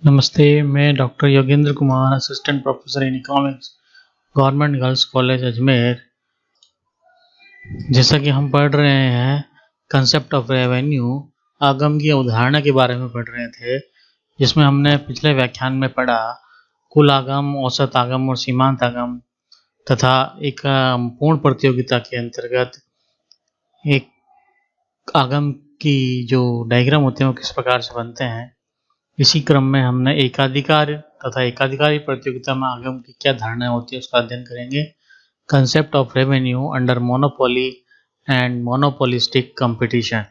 नमस्ते, मैं doctor Yogendra Kumar, assistant professor in economics, government girls college Ajmer. जैसा कि हम पढ़ रहे हैं कंसेप्ट ऑफ रेवेन्यू, आगम की अवधारणा के बारे में पढ़ रहे थे, जिसमें हमने पिछले व्याख्यान में पढ़ा कुल आगम, औसत आगम और सीमांत आगम तथा एक पूर्ण प्रतियोगिता के अंतर्गत एक आगम की जो डायग्राम होते हैं वो किस प्रकार से बनते हैं। इसी क्रम में हमने एकाधिकार तथा एकाधिकारी प्रतियोगिता में आगम की क्या धारणा होती है उसका अध्ययन करेंगे। Concept of revenue under monopoly and monopolistic competition.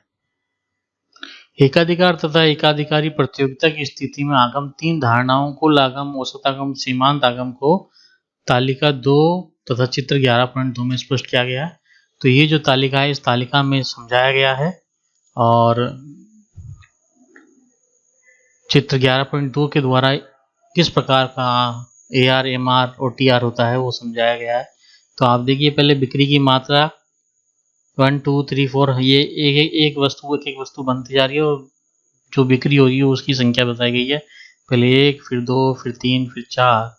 एकाधिकार तथा एकाधिकारी प्रतियोगिता की स्थिति में आगम तीन धारणाओं कुल आगम, औसत आगम, सीमांत आगम को तालिका 2 तथा चित्र 11.2 में स्पष्ट किया गया है। तो ये जो तालिका है इस तालिका में समझाया गया है और चित्र 11.2 के द्वारा किस प्रकार का AR, MR और TR होता है वो समझाया गया है। तो आप देखिए पहले बिक्री की मात्रा 1 2 3 4 ये एक वस्तु बनती जा रही है और जो बिक्री हो रही है उसकी संख्या बताई गई है। पहले 1, फिर 2, फिर 3, फिर 4।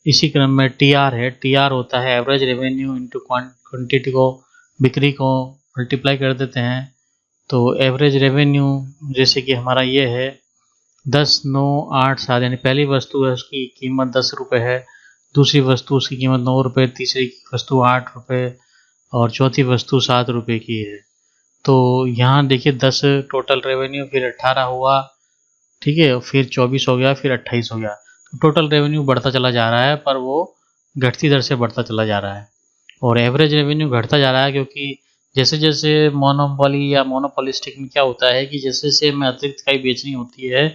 इसी क्रम में TR है। TR होता है एवरेज रेवेन्यू इंटू क्वांटिटी को, बिक्री को मल्टीप्लाई कर देते हैं। तो एवरेज रेवेन्यू जैसे कि हमारा ये है 10, 9, 8, 7, यानी पहली वस्तु है उसकी कीमत 10 रुपये है, दूसरी वस्तु उसकी कीमत 9 रुपये, तीसरी वस्तु 8 रुपये और चौथी वस्तु 7 रुपये की है। तो यहाँ देखिए 10 टोटल रेवेन्यू, फिर 18 हुआ, ठीक है, फिर 24 हो गया, फिर 28 हो गया। तो टोटल रेवेन्यू बढ़ता चला जा रहा है पर वो घटती दर से बढ़ता चला जा रहा है और एवरेज रेवेन्यू घटता जा रहा है क्योंकि जैसे जैसे मोनोपोली या मोनोपोलिस्टिक में क्या होता है कि जैसे जैसे हमें अतिरिक्त इकाई बेचनी होती है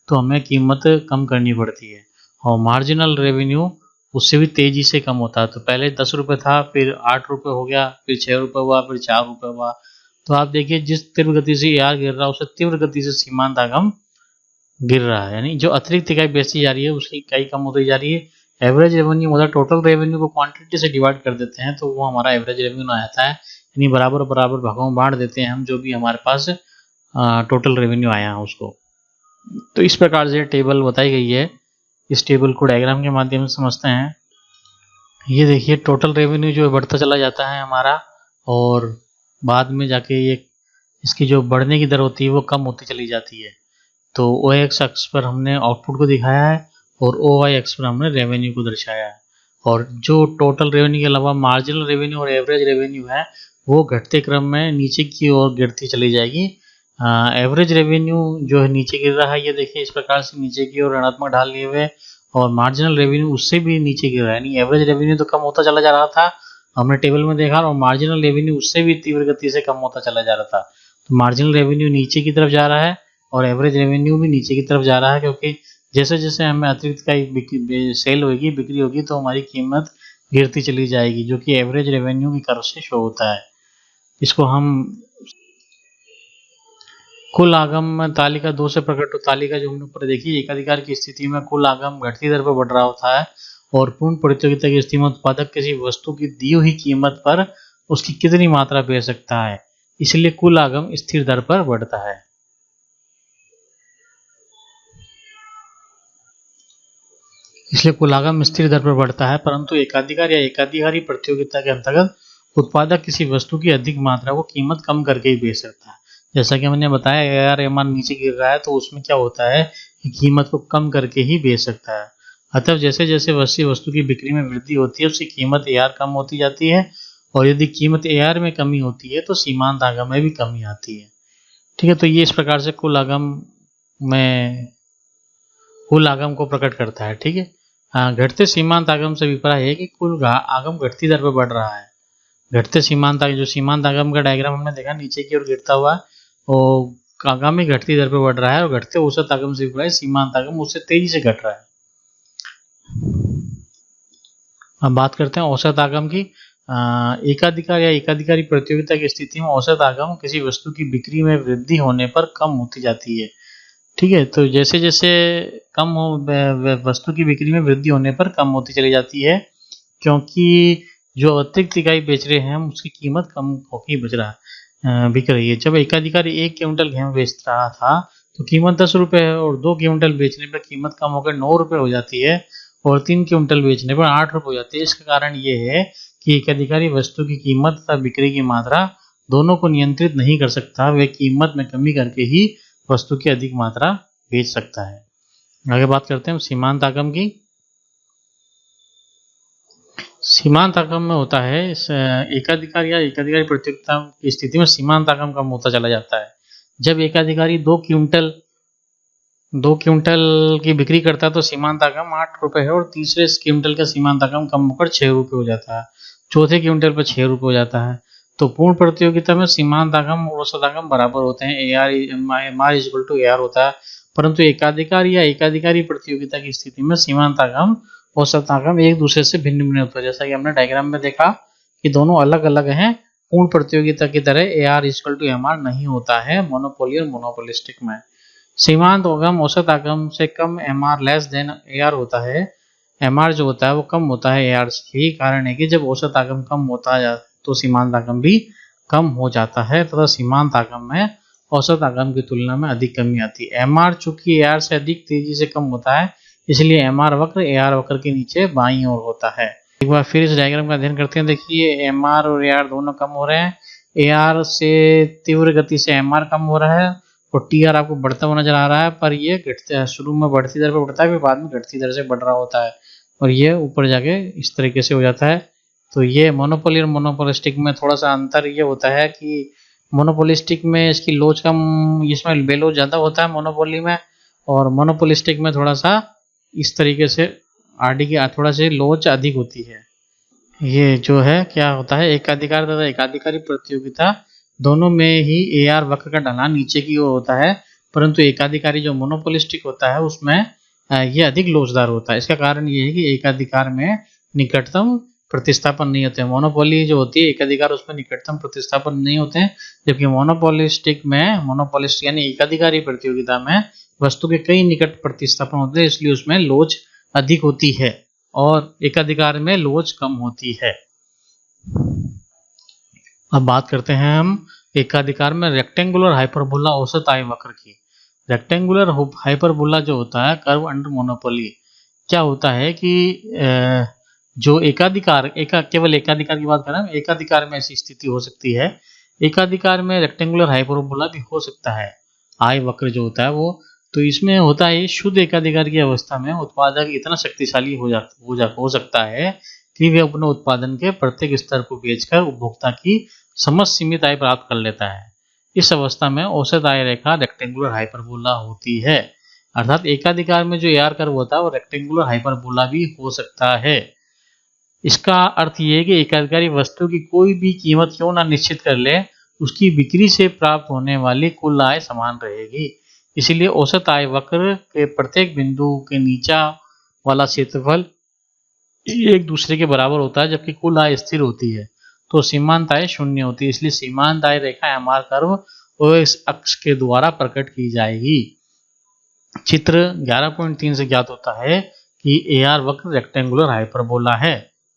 तो हमें कीमत कम करनी पड़ती है और मार्जिनल रेवेन्यू उससे भी तेजी से कम होता है। तो पहले 10 रुपये था, फिर 8 रुपये हो गया, फिर 6 रुपये हुआ, फिर 4 रुपये हुआ। तो आप देखिए जिस तीव्र गति से AR गिर रहा है उससे तीव्र गति से सीमांत आगम गिर रहा है, यानी जो अतिरिक्त इकाई बेची जा रही है उसकी इकाई कम होती जा रही है। एवरेज रेवेन्यू मतलब टोटल रेवेन्यू को क्वांटिटी से डिवाइड कर देते हैं तो वो हमारा एवरेज रेवेन्यू आता है, यानी बराबर बराबर भागों में बांट देते हैं हम जो भी हमारे पास टोटल रेवेन्यू आया है उसको। तो इस प्रकार से टेबल बताई गई है। इस टेबल को डायग्राम के माध्यम से समझते हैं। ये देखिए टोटल रेवेन्यू जो बढ़ता चला जाता है हमारा और बाद में जाके ये इसकी जो बढ़ने की दर होती है वो कम होती चली जाती है। तो OX अक्ष पर हमने आउटपुट को दिखाया है और OY अक्ष पर हमने रेवेन्यू को दर्शाया है। और जो टोटल रेवेन्यू के अलावा मार्जिनल रेवेन्यू और एवरेज रेवेन्यू है वो घटते क्रम में नीचे की ओर गिरती चली जाएगी। एवरेज रेवेन्यू जो है नीचे गिर रहा है, ये देखिए इस प्रकार से नीचे की ओर ऋणात्मक ढाल लिए हुए, और मार्जिनल रेवेन्यू उससे भी नीचे गिर रहा है, यानी एवरेज रेवेन्यू तो कम होता चला जा रहा था हमने टेबल में देखा, और मार्जिनल रेवेन्यू उससे भी तीव्र गति से कम होता चला जा रहा था। तो मार्जिनल रेवेन्यू नीचे की तरफ जा रहा है और एवरेज रेवेन्यू भी नीचे की तरफ जा रहा है क्योंकि जैसे जैसे हमें अतिरिक्त का सेल होगी, बिक्री होगी, तो हमारी कीमत गिरती चली जाएगी जो कि एवरेज रेवेन्यू की कर्व से शो होता है। इसको हम कुल आगम तालिका 2 से प्रकट तालिका जो हमने ऊपर देखी, एकाधिकार की स्थिति में कुल आगम घटती दर पर बढ़ रहा होता है और पूर्ण प्रतियोगिता की स्थिति में उत्पादक किसी वस्तु की दी हुई कीमत पर उसकी कितनी मात्रा बेच सकता है, इसलिए कुल आगम स्थिर दर पर बढ़ता है। इसलिए कुल आगम स्थिर दर पर बढ़ता है, परंतु एकाधिकार या एकाधिकारी प्रतियोगिता के अंतर्गत उत्पादक किसी वस्तु की अधिक मात्रा को कीमत कम करके ही बेच सकता है। जैसा कि हमने बताया AR MR नीचे गिर रहा है तो उसमें क्या होता है कि कीमत को कम करके ही बेच सकता है। अतः जैसे जैसे वस्तु की बिक्री में वृद्धि होती है उसकी कीमत AR कम होती जाती है और यदि कीमत AR में कमी होती है तो सीमांत आगम में भी कमी आती है। ठीक है, तो ये इस प्रकार से कुल आगम को प्रकट करता है। ठीक है, घटते सीमांत आगम से विपरीत है कि कुल आगम घटती दर पर बढ़ रहा है। घटते सीमांत आगम, जो सीमांत आगम का डायग्राम हमने देखा नीचे की ओर गिरता हुआ, और आगामी घटती दर पर बढ़ रहा है और घटते औसत आगम से विपरीत सीमांत आगम उससे तेजी से घट रहा है। अब बात करते हैं औसत आगम की। एकाधिकार या एकाधिकारी प्रतियोगिता की स्थिति में औसत आगम किसी वस्तु की बिक्री में वृद्धि होने पर कम होती जाती है। ठीक है, तो जैसे जैसे वस्तु की बिक्री में वृद्धि होने पर कम होती चली जाती है क्योंकि जो अतिरिक्त इकाई बेच रहे हैं हम उसकी कीमत कम होकर बिक रही है। जब एकाधिकारी 1 क्विंटल गेहूं बेच रहा था तो कीमत 10 रुपये है और 2 क्विंटल बेचने पर कीमत कम होकर 9 रुपये हो जाती है और 3 क्विंटल बेचने पर 8 रुपये हो जाती है। इसका कारण ये है कि एक अधिकारी वस्तु की कीमत तथा बिक्री की मात्रा दोनों को नियंत्रित नहीं कर सकता, वे कीमत में कमी करके ही वस्तु की अधिक मात्रा बेच सकता है। आगे बात करते हैं सीमांत आगम की। सीमांत आगम में होता है एकाधिकार या एकाधिकारी प्रतियोगिता की स्थिति में सीमांत आगम कम होता चला जाता है। जब एकाधिकारी 2 क्विंटल की बिक्री करता है तो सीमांत आगम 8 रुपये है और तीसरे क्विंटल का सीमांत आगम कम होकर 6 रुपये हो जाता है। चौथे क्विंटल पर 6 रुपये हो जाता है। तो पूर्ण प्रतियोगिता में सीमांत आगम और औसत आगम बराबर होते हैं, AR इक्वल टू AR होता है। परंतु एकाधिकारी या एकाधिकारी प्रतियोगिता की स्थिति में सीमांत आगम औसत आगम एक दूसरे से भिन्न भिन्न होता है। जैसा कि हमने डायग्राम में देखा कि दोनों अलग अलग हैं। पूर्ण प्रतियोगिता की तरह AR इक्वल टू MR नहीं होता है मोनोपोली और मोनोपोलिस्टिक में। सीमांत आगम औसत आगम से कम MR लेस देन AR होता है। MR जो होता है वो कम होता है AR से। यही कारण है कि जब औसत आगम कम होता है तो सीमांत आगम भी कम हो जाता है तथा सीमांत आगम में औसत आगम की तुलना में अधिक कमी आती है। MR चूंकि AR से अधिक तेजी से कम होता है इसलिए MR वक्र AR वक्र के नीचे बाईं ओर होता है। एक बार फिर इस डायग्राम का अध्ययन करते हैं। देखिए MR और AR दोनों कम हो रहे हैं। AR से तीव्र गति से MR कम हो रहा है और TR आपको बढ़ता हुआ नजर आ रहा है, पर ये घटते है, शुरू में बढ़ती दर पर बढ़ता है फिर बाद में घटती दर से बढ़ रहा होता है और ये ऊपर जाके इस तरीके से हो जाता है। तो ये मोनोपोली और मोनोपोलिस्टिक में थोड़ा सा अंतर ये होता है कि मोनोपोलिस्टिक में इसकी लोच कम, इसमें बेलोच ज़्यादा होता है मोनोपोली में, और मोनोपोलिस्टिक में थोड़ा सा इस तरीके से आरडी की थोड़ा सी लोच अधिक होती है। ये जो है क्या होता है, एकाधिकार तथा एकाधिकारी प्रतियोगिता दोनों में ही AR वक्र का ढलान नीचे की ओर होता है, परंतु एकाधिकारी जो मोनोपोलिस्टिक होता है उसमें ये अधिक लोचदार होता है। इसका कारण ये है कि एकाधिकार में निकटतम प्रतिस्थापन नहीं होते हैं। मोनोपोली जो होती है एकाधिकार उसमें निकटतम प्रतिस्थापन नहीं होते हैं, जबकि मोनोपोलिस्टिक यानी एकाधिकारी प्रतियोगिता में वस्तु के कई निकट प्रतिस्थापन होते हैं, इसलिए उसमें लोच अधिक होती है और एकाधिकार में लोच कम होती है। अब बात करते हैं हम एकाधिकार में रेक्टेंगुलर हाइपरबोला औसत आय वक्र की। रेक्टेंगुलर हाइपरबोला जो होता है कर्व अंडर मोनोपोली, क्या होता है कि जो केवल एकाधिकार की बात करें, एकाधिकार में ऐसी स्थिति हो सकती है। एकाधिकार में रेक्टेंगुलर हाइपरबोला भी हो सकता है आय वक्र जो होता है वो। तो इसमें होता है शुद्ध एकाधिकार की अवस्था में उत्पादक इतना शक्तिशाली हो सकता है कि वे अपने उत्पादन के प्रत्येक स्तर को बेचकर उपभोक्ता की समस्त सीमित आय प्राप्त कर लेता है। इस अवस्था में औसत आय रेखा रेक्टेंगुलर हाइपरबोला होती है। अर्थात एकाधिकार में जो AR कर्व होता है वो रेक्टेंगुलर हाइपरबोला भी हो सकता है। इसका अर्थ ये है कि एकाधिकारी वस्तु की कोई भी कीमत क्यों ना निश्चित कर ले, उसकी बिक्री से प्राप्त होने वाली कुल आय समान रहेगी। इसीलिए औसत आय वक्र के प्रत्येक बिंदु के नीचा वाला क्षेत्रफल एक दूसरे के बराबर होता है, जबकि कुल आय स्थिर होती है तो सीमांत आय शून्य होती है। इसलिए सीमांत आय रेखा MR कर्व OS अक्ष के द्वारा प्रकट की जाएगी। चित्र 11.3 से ज्ञात होता है कि AR वक्र रेक्टेंगुलर हाइपरबोला है।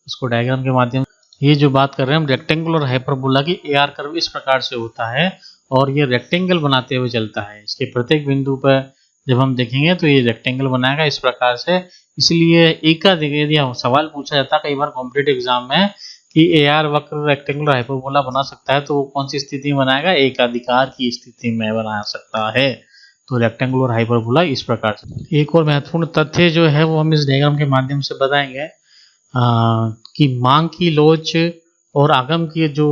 इसको डायग्राम के माध्यम से ये जो बात कर रहे हैं हम रेक्टेंगुलर हाइपरबोला की AR कर्व इस प्रकार से होता है और ये रेक्टेंगल बनाते हुए चलता है। इसके प्रत्येक बिंदु पर जब हम देखेंगे तो ये रेक्टेंगल बनाएगा इस प्रकार से। इसलिए यदि सवाल पूछा जाता है कई बार कॉम्पिटिटिव एग्जाम में कि AR वक्र रेक्टेंगुलर हाइपरबोला बना सकता है तो वो कौन सी स्थिति में बनाएगा, एकाधिकार की स्थिति में बना सकता है। तो रेक्टेंगुलर हाइपरबोला इस प्रकार से। एक और महत्वपूर्ण तथ्य जो है वो हम इस डायग्राम के माध्यम से बताएंगे कि मांग की लोच और आगम की जो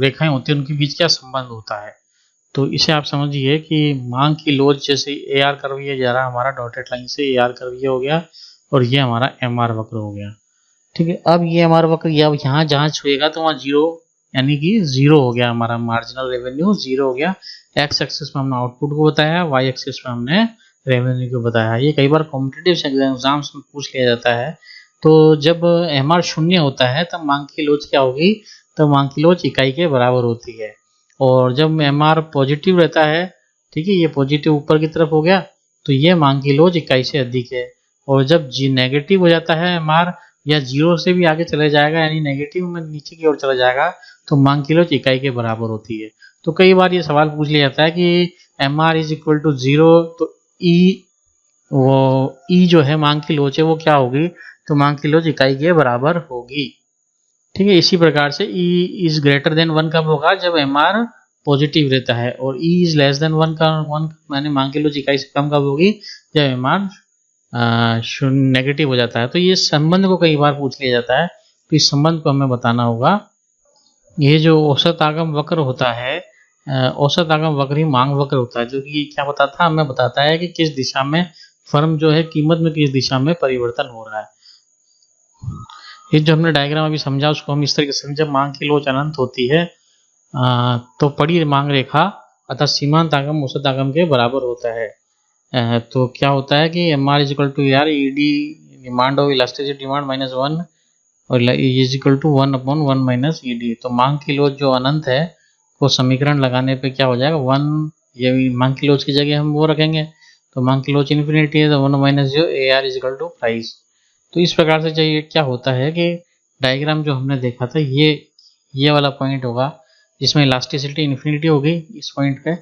रेखाएं होती है उनके बीच क्या संबंध होता है। तो इसे आप समझिए कि मांग की लोच जैसे AR कर्व ये जा रहा हमारा डॉटेड लाइन से, AR कर्व ये हो गया और ये हमारा MR वक्र हो गया। ठीक है, अब ये MR वक्र यहाँ जहाँ छुएगा तो वहाँ जीरो यानी कि जीरो हो गया, हमारा मार्जिनल रेवेन्यू जीरो हो गया। एक्स एक्सिस में हमने आउटपुट को बताया, वाई एक्सिस में हमने रेवेन्यू को बताया। ये कई बार कॉम्पिटिटिव एग्जाम्स में पूछ लिया जाता है। तो जब MR शून्य होता है तब मांग की लोच क्या होगी, तब मांग की लोच इकाई के बराबर होती है। और जब MR पॉजिटिव रहता है, ठीक है, ये पॉजिटिव ऊपर की तरफ हो गया तो ये मांग की लोच इकाई से अधिक है। और जब नेगेटिव हो जाता है MR या जीरो से भी आगे चले जाएगा यानी नेगेटिव में नीचे की ओर चला जाएगा तो मांग की लोच इकाई के बराबर होती है। तो कई बार ये सवाल पूछ लिया जाता है कि M R is equal to 0, तो ई जो है मांग की लोच है वो क्या होगी, तो मांग की लोच इकाई के बराबर होगी। ठीक है, इसी प्रकार से ई इज ग्रेटर देन 1 कब होगा, जब एम आर पॉजिटिव रहता है, और ई इज लेस देन 1 का 1 मैंने मांग की लोच इकाई से कम कब होगी, जब एम आर शून्य नेगेटिव हो जाता है। तो ये संबंध को कई बार पूछ लिया जाता है, तो इस संबंध को हमें बताना होगा। ये जो औसत आगम वक्र होता है, औसत आगम वक्र ही मांग वक्र होता है, जो कि क्या बताता है, हमें बताता है कि किस दिशा में फर्म जो है कीमत में किस दिशा में परिवर्तन हो रहा है। ये जो हमने डायग्राम अभी समझा उसको हम इस तरीके से समझे, मांग की लोच अनंत होती है तो पड़ी मांग रेखा अर्थात सीमांत आगम औसत आगम के बराबर होता है। तो क्या होता है कि M R is equal to R E D demand of elasticity demand minus 1 और is equal to 1/1 minus E D. तो मांग की लोच जो अनंत है वो समीकरण लगाने पे क्या हो जाएगा 1, ये मांग की लोच की जगह हम वो रखेंगे, तो मांग की लोच इन्फिनिटी है, तो 1 माइनस जो A R is equal to price. तो इस प्रकार से चाहिए क्या होता है कि डायग्राम जो हमने देखा था ये वाला पॉइंट होगा जिसमें इलास्टिसिटी इन्फिनिटी होगी इस पॉइंट पे,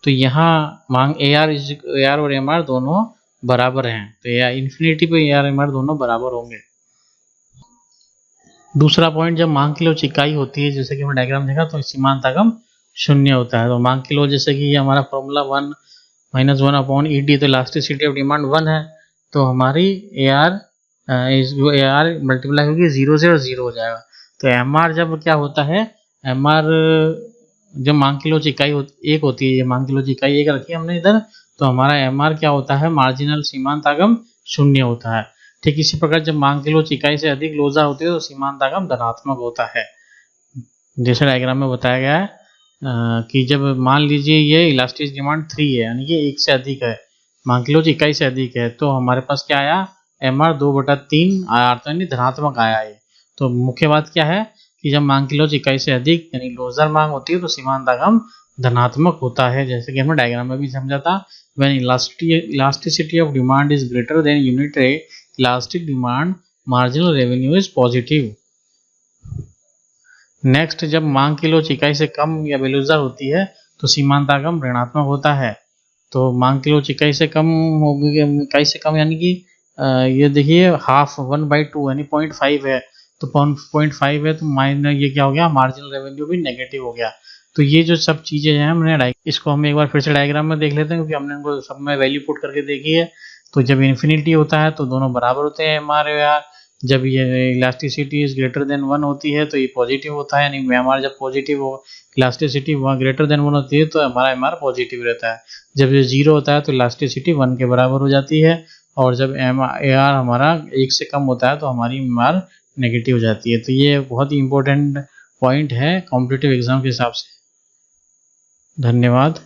तो यहाँ मांग ए आर और एम आर दोनों बराबर हैं, तो इन्फिनिटी पे ए आर एम आर दोनों बराबर होंगे। दूसरा पॉइंट, जब मांग की लोच इकाई होती है, जैसे कि हमने डायग्राम देखा, तो सीमांत आगम शून्य होता है। तो मांग की लोच जैसे कि ये हमारा फॉर्मूला 1 माइनस 1 अपॉन ई डी, तो इलास्टिसिटी ऑफ डिमांड 1 है, तो हमारी ए आर मल्टीप्लाई होगी 0 से और 0 हो जाएगा। तो एम आर जब क्या होता है, एम आर जब मांग की लोच इकाई एक होती है, ये मांग की लोच इकाई एक रखी है हमने इधर, तो हमारा एम आर क्या होता है, मार्जिनल सीमांत आगम शून्य होता है। ठीक इसी प्रकार जब मांग की लोच इकाई से अधिक लोजा होती है तो सीमांत आगम धनात्मक होता है, जैसे डायग्राम में बताया गया है कि जब मान लीजिए ये इलास्टिक डिमांड 3 है, यानी कि 1 से अधिक है, मांग की लोच इकाई से अधिक है, तो हमारे पास क्या आया, एम आर 2/3 आया, तो यानी धनात्मक आया है। तो मुख्य बात क्या है कि जब मांग की लोच इकाई से अधिक यानी लोजर मांग होती है तो सीमांत आगम धनात्मक होता है, जैसे कि हमने डायग्राम में भी समझा था। When elasticity of demand is greater than unit rate elastic demand marginal revenue is positive. Next, जब मांग की लोच इकाई से कम या बेलुजर होती है तो सीमांत आगम ऋणात्मक होता है। तो मांग की लोच इकाई से कम होगी, इकाई से कम यानी कि ये देखिए हाफ 1/2 यानी 0.5 है, तो 0.5 है तो माइनस ये क्या हो गया, मार्जिनल रेवेन्यू भी नेगेटिव हो गया। तो ये जो सब चीजें हैं हमने इसको हम एक बार फिर से डायग्राम में देख लेते हैं, क्योंकि हमने इनको सब में वैल्यू पुट करके देखी है। तो जब इन्फिनिटी होता है तो दोनों बराबर होते हैं एम आर आर, जब ये इलास्टिसिटी इज ग्रेटर देन 1 होती है तो ये पॉजिटिव होता है, यानी एम आर जब पॉजिटिव हो इलास्टिसिटी ग्रेटर देन 1 होती है तो हमारा एम आर पॉजिटिव रहता है। जब ये 0 होता है तो इलास्टिसिटी 1 के बराबर हो जाती है, और जब एम आर हमारा 1 से कम होता है तो हमारी एम आर नेगेटिव हो जाती है। तो ये बहुत ही इंपॉर्टेंट पॉइंट है कॉम्पिटिटिव एग्जाम के हिसाब से। धन्यवाद।